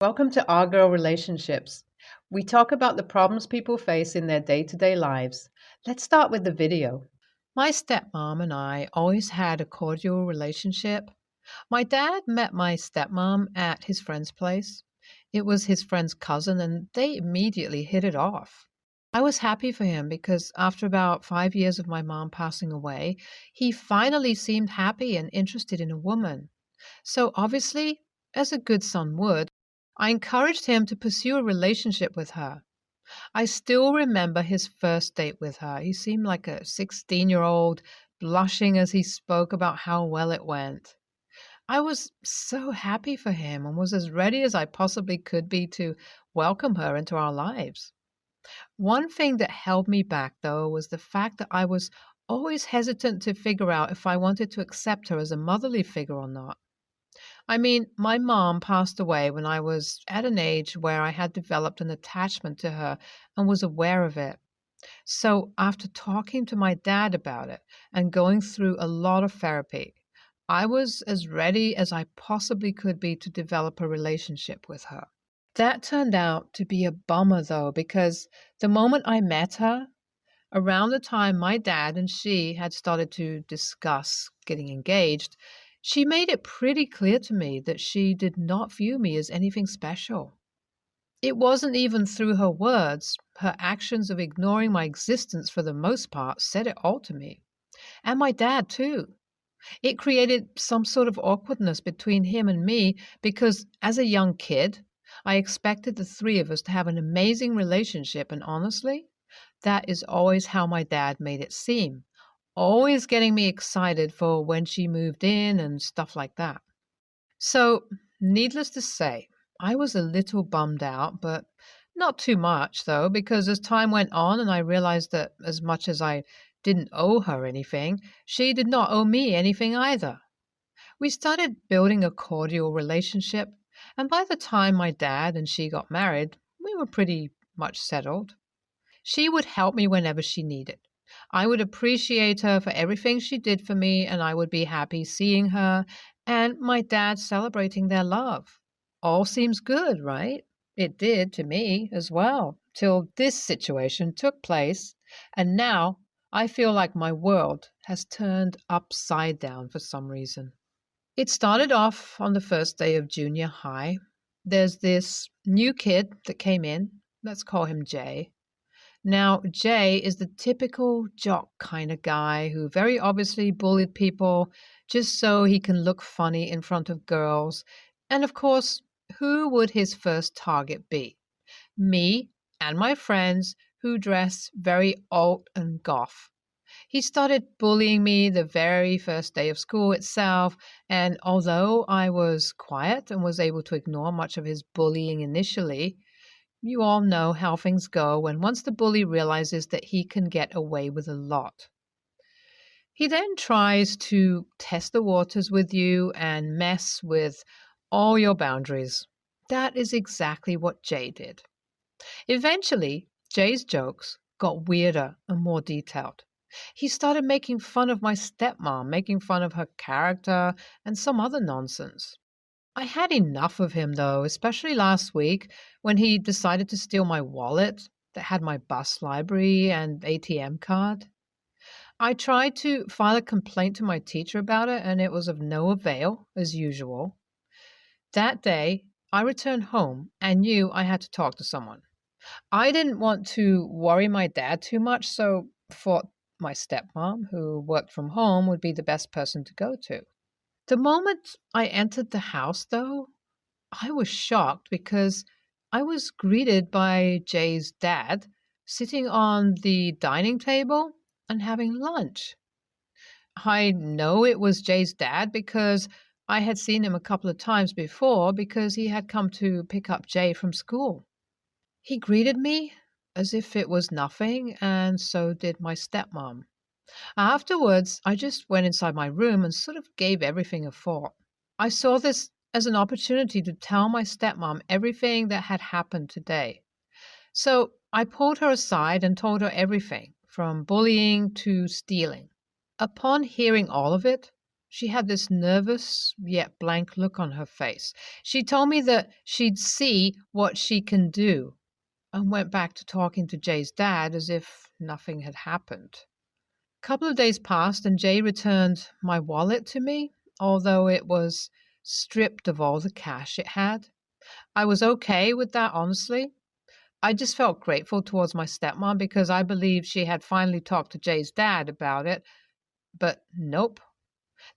Welcome to Our Girl Relationships. We talk about the problems people face in their day to day lives. Let's start with the video. My stepmom and I always had a cordial relationship. My dad met my stepmom at his friend's place. It was his friend's cousin, and they immediately hit it off. I was happy for him because after about 5 years of my mom passing away, he finally seemed happy and interested in a woman. So obviously, as a good son would, I encouraged him to pursue a relationship with her. I still remember his first date with her. He seemed like a 16-year-old, blushing as he spoke about how well it went. I was so happy for him and was as ready as I possibly could be to welcome her into our lives. One thing that held me back, though, was the fact that I was always hesitant to figure out if I wanted to accept her as a motherly figure or not. I mean, my mom passed away when I was at an age where I had developed an attachment to her and was aware of it. So, after talking to my dad about it and going through a lot of therapy, I was as ready as I possibly could be to develop a relationship with her. That turned out to be a bummer, though, because the moment I met her, around the time my dad and she had started to discuss getting engaged, she made it pretty clear to me that she did not view me as anything special. It wasn't even through her words; her actions of ignoring my existence for the most part said it all to me. And my dad, too. It created some sort of awkwardness between him and me because, as a young kid, I expected the three of us to have an amazing relationship, and honestly, that is always how my dad made it seem, always getting me excited for when she moved in and stuff like that. So, needless to say, I was a little bummed out, but not too much, though, because as time went on and I realized that as much as I didn't owe her anything, she did not owe me anything either. We started building a cordial relationship, and by the time my dad and she got married, we were pretty much settled. She would help me whenever she needed. I would appreciate her for everything she did for me, and I would be happy seeing her and my dad celebrating their love. All seems good, right? It did to me as well, till this situation took place, and now I feel like my world has turned upside down for some reason. It started off on the first day of junior high. There's this new kid that came in. Let's call him Jay. Now, Jay is the typical jock kind of guy who very obviously bullied people just so he can look funny in front of girls. And of course, who would his first target be? Me and my friends who dress very alt and goth. He started bullying me the very first day of school itself, and although I was quiet and was able to ignore much of his bullying initially, you all know how things go when once the bully realizes that he can get away with a lot. He then tries to test the waters with you and mess with all your boundaries. That is exactly what Jay did. Eventually, Jay's jokes got weirder and more detailed. He started making fun of my stepmom, making fun of her character, and some other nonsense. I had enough of him, though, especially last week when he decided to steal my wallet that had my bus library and ATM card. I tried to file a complaint to my teacher about it, and it was of no avail, as usual. That day, I returned home and knew I had to talk to someone. I didn't want to worry my dad too much, so thought my stepmom, who worked from home, would be the best person to go to. The moment I entered the house, though, I was shocked because I was greeted by Jay's dad sitting on the dining table and having lunch. I know it was Jay's dad because I had seen him a couple of times before because he had come to pick up Jay from school. He greeted me as if it was nothing, and so did my stepmom. Afterwards, I just went inside my room and sort of gave everything a thought. I saw this as an opportunity to tell my stepmom everything that had happened today. So I pulled her aside and told her everything, from bullying to stealing. Upon hearing all of it, She had this nervous yet blank look on her face. She told me that she'd see what she can do and went back to talking to Jay's dad as if nothing had happened. A couple of days passed and Jay returned my wallet to me, although it was stripped of all the cash it had. I was okay with that, honestly. I just felt grateful towards my stepmom because I believed she had finally talked to Jay's dad about it. But nope,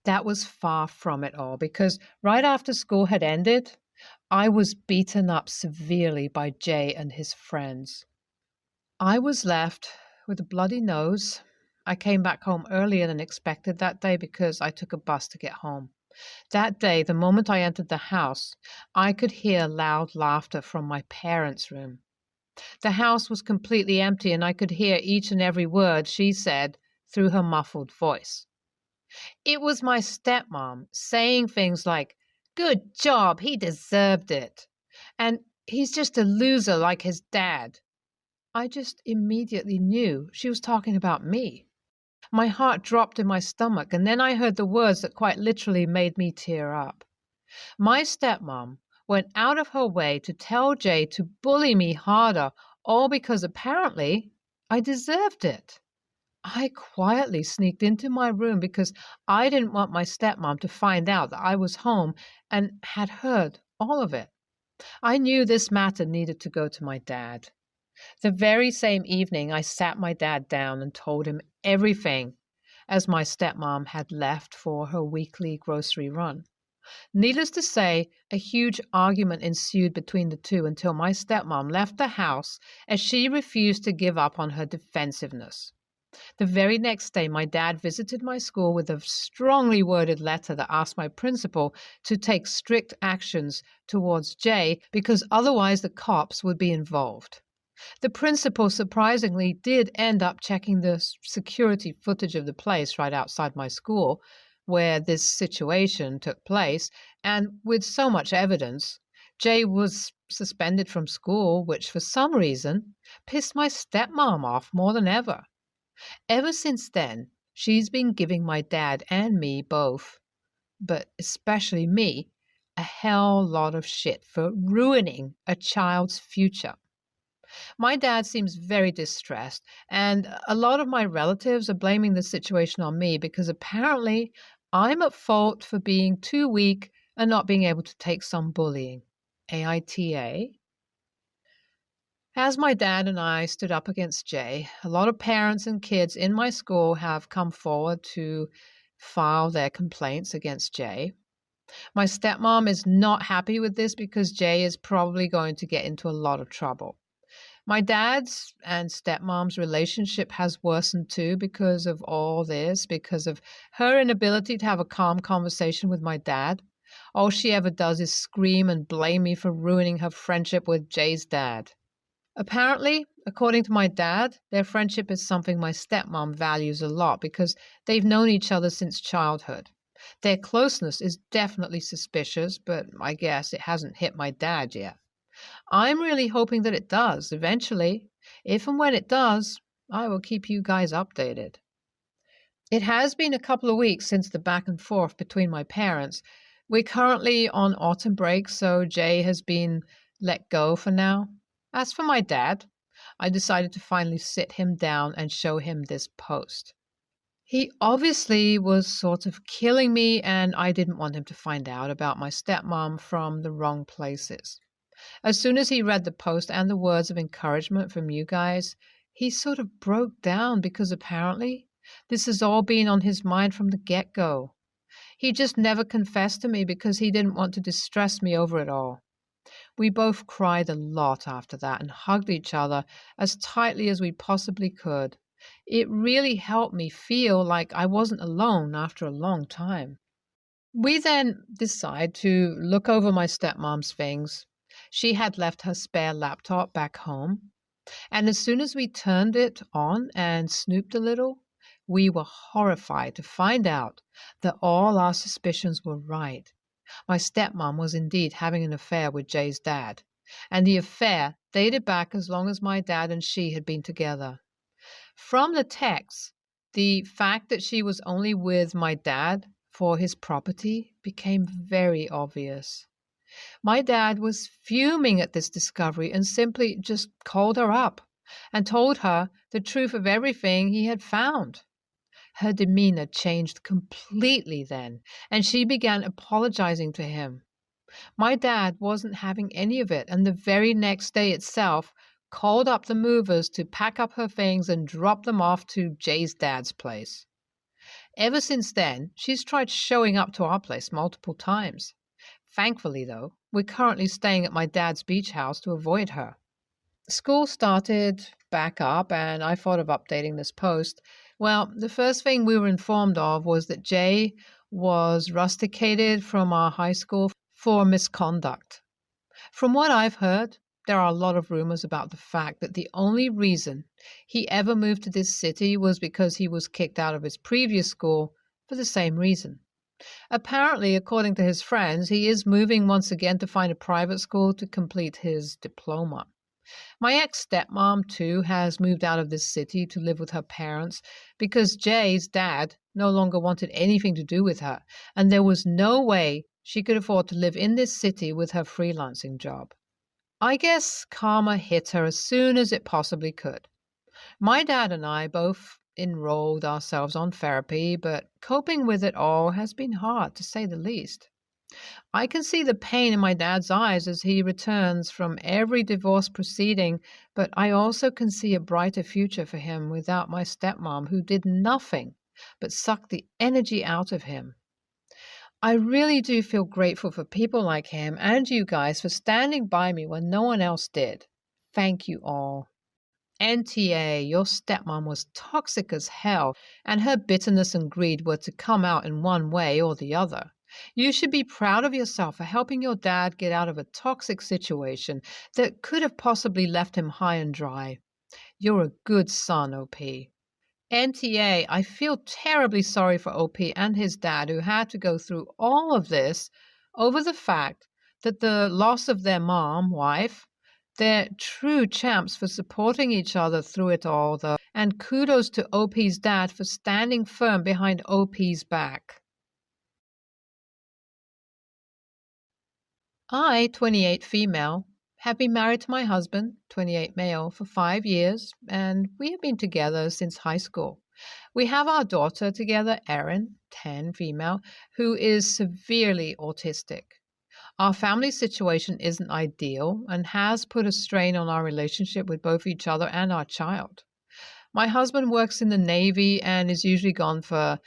that was far from it all because right after school had ended, I was beaten up severely by Jay and his friends. I was left with a bloody nose. I came back home earlier than expected that day because I took a bus to get home. That day, the moment I entered the house, I could hear loud laughter from my parents' room. The house was completely empty, and I could hear each and every word she said through her muffled voice. It was my stepmom saying things like, "Good job, he deserved it," and "He's just a loser like his dad." I just immediately knew she was talking about me. My heart dropped in my stomach, and then I heard the words that quite literally made me tear up. My stepmom went out of her way to tell Jay to bully me harder, all because apparently I deserved it. I quietly sneaked into my room because I didn't want my stepmom to find out that I was home and had heard all of it. I knew this matter needed to go to my dad. The very same evening, I sat my dad down and told him everything as my stepmom had left for her weekly grocery run. Needless to say, a huge argument ensued between the two until my stepmom left the house as she refused to give up on her defensiveness. The very next day, my dad visited my school with a strongly worded letter that asked my principal to take strict actions towards Jay because otherwise the cops would be involved. The principal surprisingly did end up checking the security footage of the place right outside my school where this situation took place, and with so much evidence, Jay was suspended from school, which for some reason pissed my stepmom off more than ever. Ever since then, she's been giving my dad and me both, but especially me, a hell lot of shit for ruining a child's future. My dad seems very distressed, and a lot of my relatives are blaming the situation on me because apparently I'm at fault for being too weak and not being able to take some bullying. AITA? As my dad and I stood up against Jay, a lot of parents and kids in my school have come forward to file their complaints against Jay. My stepmom is not happy with this because Jay is probably going to get into a lot of trouble. My dad's and stepmom's relationship has worsened too because of all this, because of her inability to have a calm conversation with my dad. All she ever does is scream and blame me for ruining her friendship with Jay's dad. Apparently, according to my dad, their friendship is something my stepmom values a lot because they've known each other since childhood. Their closeness is definitely suspicious, but I guess it hasn't hit my dad yet. I'm really hoping that it does eventually. If and when it does, I will keep you guys updated. It has been a couple of weeks since the back and forth between my parents. We're currently on autumn break, so Jay has been let go for now. As for my dad, I decided to finally sit him down and show him this post. He obviously was sort of killing me, and I didn't want him to find out about my stepmom from the wrong places. As soon as he read the post and the words of encouragement from you guys, he sort of broke down because apparently this has all been on his mind from the get-go. He just never confessed to me because he didn't want to distress me over it all. We both cried a lot after that and hugged each other as tightly as we possibly could. It really helped me feel like I wasn't alone after a long time. We then decided to look over my stepmom's things. She had left her spare laptop back home, and as soon as we turned it on and snooped a little, we were horrified to find out that all our suspicions were right. My stepmom was indeed having an affair with Jay's dad, and the affair dated back as long as my dad and she had been together. From the text, the fact that she was only with my dad for his property became very obvious. My dad was fuming at this discovery and simply just called her up and told her the truth of everything he had found. Her demeanor changed completely then, and she began apologizing to him. My dad wasn't having any of it, and the very next day itself called up the movers to pack up her things and drop them off to Jay's dad's place. Ever since then, she's tried showing up to our place multiple times. Thankfully, though, we're currently staying at my dad's beach house to avoid her. School started back up, and I thought of updating this post. Well, the first thing we were informed of was that Jay was rusticated from our high school for misconduct. From what I've heard, there are a lot of rumors about the fact that the only reason he ever moved to this city was because he was kicked out of his previous school for the same reason. Apparently, according to his friends, he is moving once again to find a private school to complete his diploma. My ex-stepmom, too, has moved out of this city to live with her parents because Jay's dad no longer wanted anything to do with her, and there was no way she could afford to live in this city with her freelancing job. I guess karma hit her as soon as it possibly could. My dad and I both enrolled ourselves on therapy, but coping with it all has been hard, to say the least. I can see the pain in my dad's eyes as he returns from every divorce proceeding, but I also can see a brighter future for him without my stepmom, who did nothing but suck the energy out of him. I really do feel grateful for people like him and you guys for standing by me when no one else did. Thank you all. NTA, your stepmom was toxic as hell, and her bitterness and greed were to come out in one way or the other. You should be proud of yourself for helping your dad get out of a toxic situation that could have possibly left him high and dry. You're a good son, OP. NTA, I feel terribly sorry for OP and his dad who had to go through all of this over the fact that the loss of their mom, wife, they're true champs for supporting each other through it all, though, and kudos to OP's dad for standing firm behind OP's back. I, 28 female, have been married to my husband, 28 male, for 5 years, and we have been together since high school. We have our daughter together, Erin, 10 female, who is severely autistic. Our family situation isn't ideal and has put a strain on our relationship with both each other and our child. My husband works in the Navy and is usually gone for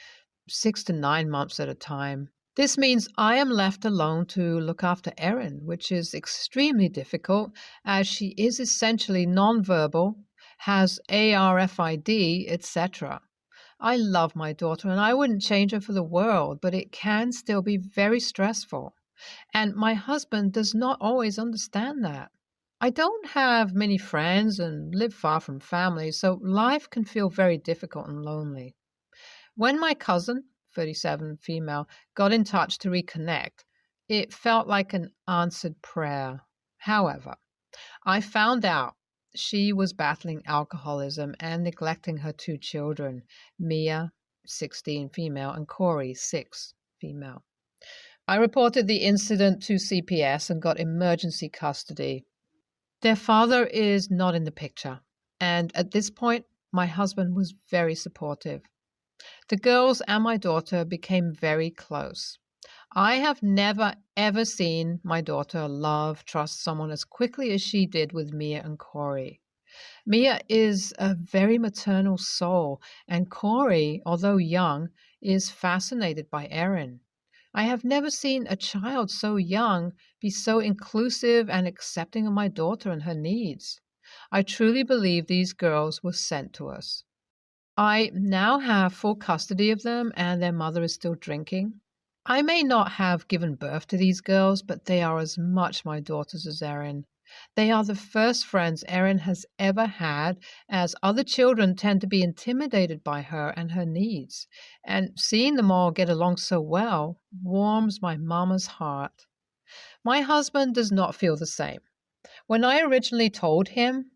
6 to 9 months at a time. This means I am left alone to look after Erin, which is extremely difficult as she is essentially nonverbal, has ARFID, etc. I love my daughter and I wouldn't change her for the world, but it can still be very stressful. And my husband does not always understand that. I don't have many friends and live far from family, so life can feel very difficult and lonely. When my cousin, 37 female, got in touch to reconnect, it felt like an answered prayer. However, I found out she was battling alcoholism and neglecting her 2 children, Mia, 16 female, and Corey, 6 female. I reported the incident to CPS and got emergency custody. Their father is not in the picture, and at this point, my husband was very supportive. The girls and my daughter became very close. I have never, ever seen my daughter trust someone as quickly as she did with Mia and Corey. Mia is a very maternal soul, and Corey, although young, is fascinated by Erin. I have never seen a child so young be so inclusive and accepting of my daughter and her needs. I truly believe these girls were sent to us. I now have full custody of them, and their mother is still drinking. I may not have given birth to these girls, but they are as much my daughters as Erin. They are the first friends Erin has ever had, as other children tend to be intimidated by her and her needs. And seeing them all get along so well warms my mama's heart. My husband does not feel the same. When I originally told him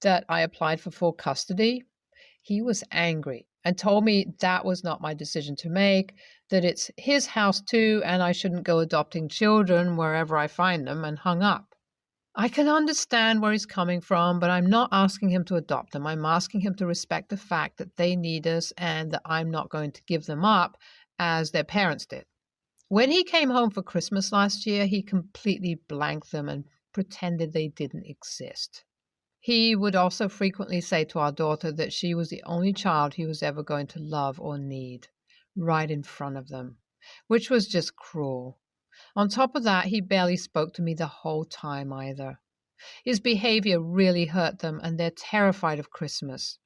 that I applied for full custody, he was angry and told me that was not my decision to make, that it's his house too, and I shouldn't go adopting children wherever I find them, and hung up. I can understand where he's coming from, but I'm not asking him to adopt them. I'm asking him to respect the fact that they need us and that I'm not going to give them up as their parents did. When he came home for Christmas last year, he completely blanked them and pretended they didn't exist. He would also frequently say to our daughter that she was the only child he was ever going to love or need, right in front of them, which was just cruel. On top of that, he barely spoke to me the whole time either. His behavior really hurt them, and they're terrified of Christmas.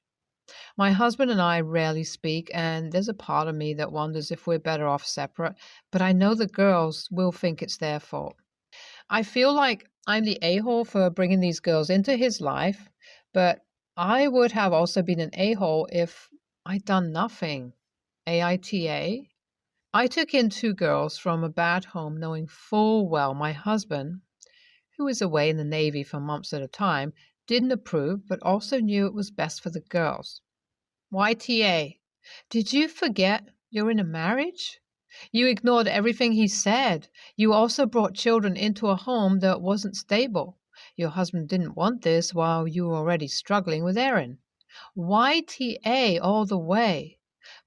My husband and I rarely speak, and there's a part of me that wonders if we're better off separate, but I know the girls will think it's their fault. I feel like I'm the a-hole for bringing these girls into his life, but I would have also been an a-hole if I'd done nothing. AITA? I took in two girls from a bad home knowing full well my husband, who was away in the Navy for months at a time, didn't approve, but also knew it was best for the girls. YTA, did you forget you're in a marriage? You ignored everything he said. You also brought children into a home that wasn't stable. Your husband didn't want this while you were already struggling with Erin. YTA all the way.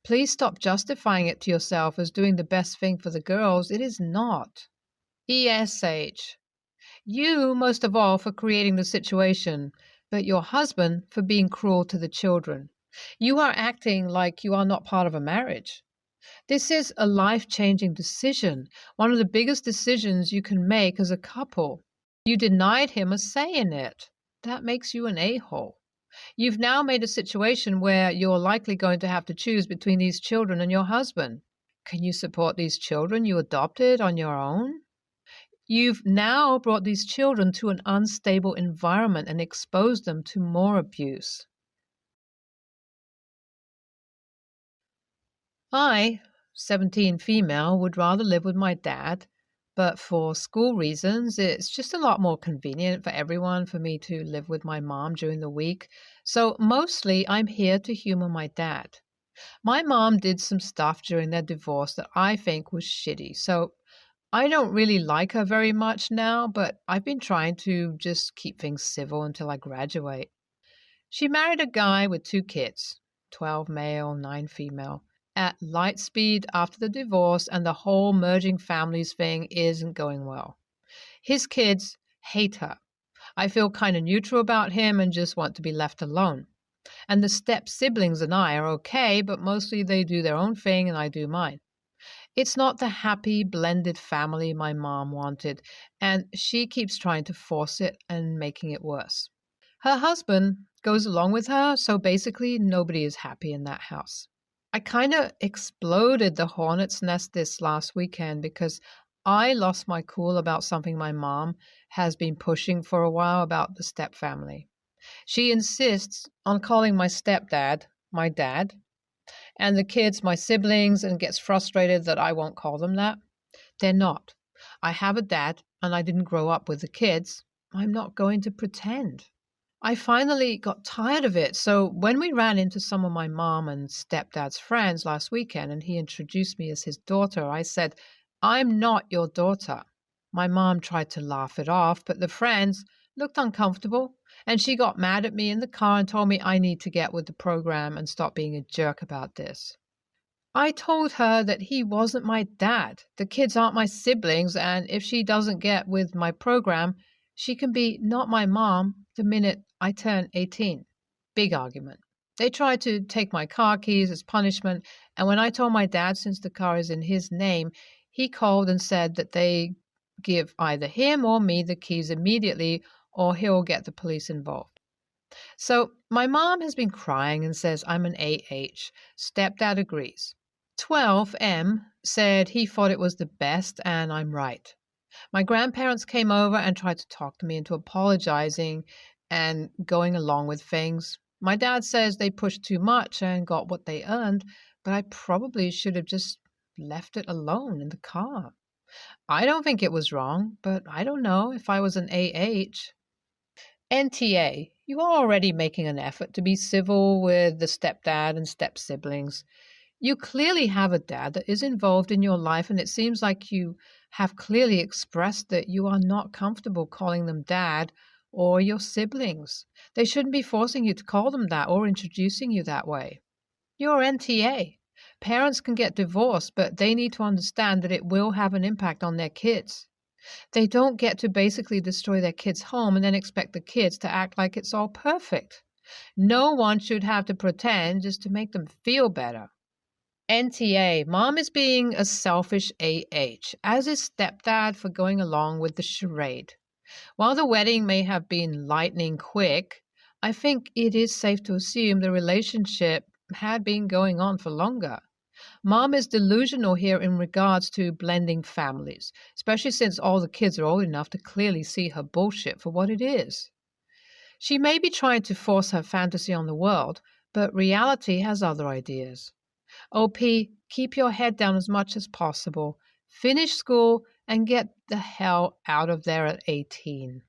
Please stop justifying it to yourself as doing the best thing for the girls. It is not. ESH. You, most of all, for creating the situation, but your husband for being cruel to the children. You are acting like you are not part of a marriage. This is a life-changing decision, one of the biggest decisions you can make as a couple. You denied him a say in it. That makes you an a-hole. You've now made a situation where you're likely going to have to choose between these children and your husband. Can you support these children you adopted on your own? You've now brought these children to an unstable environment and exposed them to more abuse. I, 17 female, would rather live with my dad, but for school reasons, it's just a lot more convenient for everyone for me to live with my mom during the week. So mostly I'm here to humor my dad. My mom did some stuff during their divorce that I think was shitty, so I don't really like her very much now, but I've been trying to just keep things civil until I graduate. She married a guy with 2 kids, 12 male, 9 female, at light speed after the divorce, and the whole merging families thing isn't going well. His kids hate her. I feel kind of neutral about him and just want to be left alone. And the step siblings and I are okay, but mostly they do their own thing and I do mine. It's not the happy, blended family my mom wanted, and she keeps trying to force it and making it worse. Her husband goes along with her, so basically nobody is happy in that house. I kind of exploded the hornet's nest this last weekend because I lost my cool about something my mom has been pushing for a while about the step family. She insists on calling my stepdad my dad, and the kids my siblings, and gets frustrated that I won't call them that. They're not. I have a dad, and I didn't grow up with the kids. I'm not going to pretend. I finally got tired of it, so when we ran into some of my mom and stepdad's friends last weekend and he introduced me as his daughter, I said, "I'm not your daughter." My mom tried to laugh it off, but the friends looked uncomfortable, and she got mad at me in the car and told me I need to get with the program and stop being a jerk about this. I told her that he wasn't my dad. The kids aren't my siblings, and if she doesn't get with my program, she can be not my mom the minute I turn 18. Big argument. They tried to take my car keys as punishment, and when I told my dad since the car is in his name, he called and said that they give either him or me the keys immediately or he'll get the police involved. So my mom has been crying and says I'm an AH. Stepdad agrees. 12M said he thought it was the best and I'm right. My grandparents came over and tried to talk to me into apologizing and going along with things. My dad says they pushed too much and got what they earned, but I probably should have just left it alone in the car. I don't think it was wrong, but I don't know if I was an AH. NTA, you are already making an effort to be civil with the stepdad and step siblings. You clearly have a dad that is involved in your life, and it seems like you have clearly expressed that you are not comfortable calling them dad or your siblings. They shouldn't be forcing you to call them that or introducing you that way. You're NTA. Parents can get divorced, but they need to understand that it will have an impact on their kids. They don't get to basically destroy their kids' home and then expect the kids to act like it's all perfect. No one should have to pretend just to make them feel better. NTA, mom is being a selfish AH, as is stepdad for going along with the charade. While the wedding may have been lightning quick, I think it is safe to assume the relationship had been going on for longer. Mom is delusional here in regards to blending families, especially since all the kids are old enough to clearly see her bullshit for what it is. She may be trying to force her fantasy on the world, but reality has other ideas. OP, keep your head down as much as possible. Finish school and get the hell out of there at 18.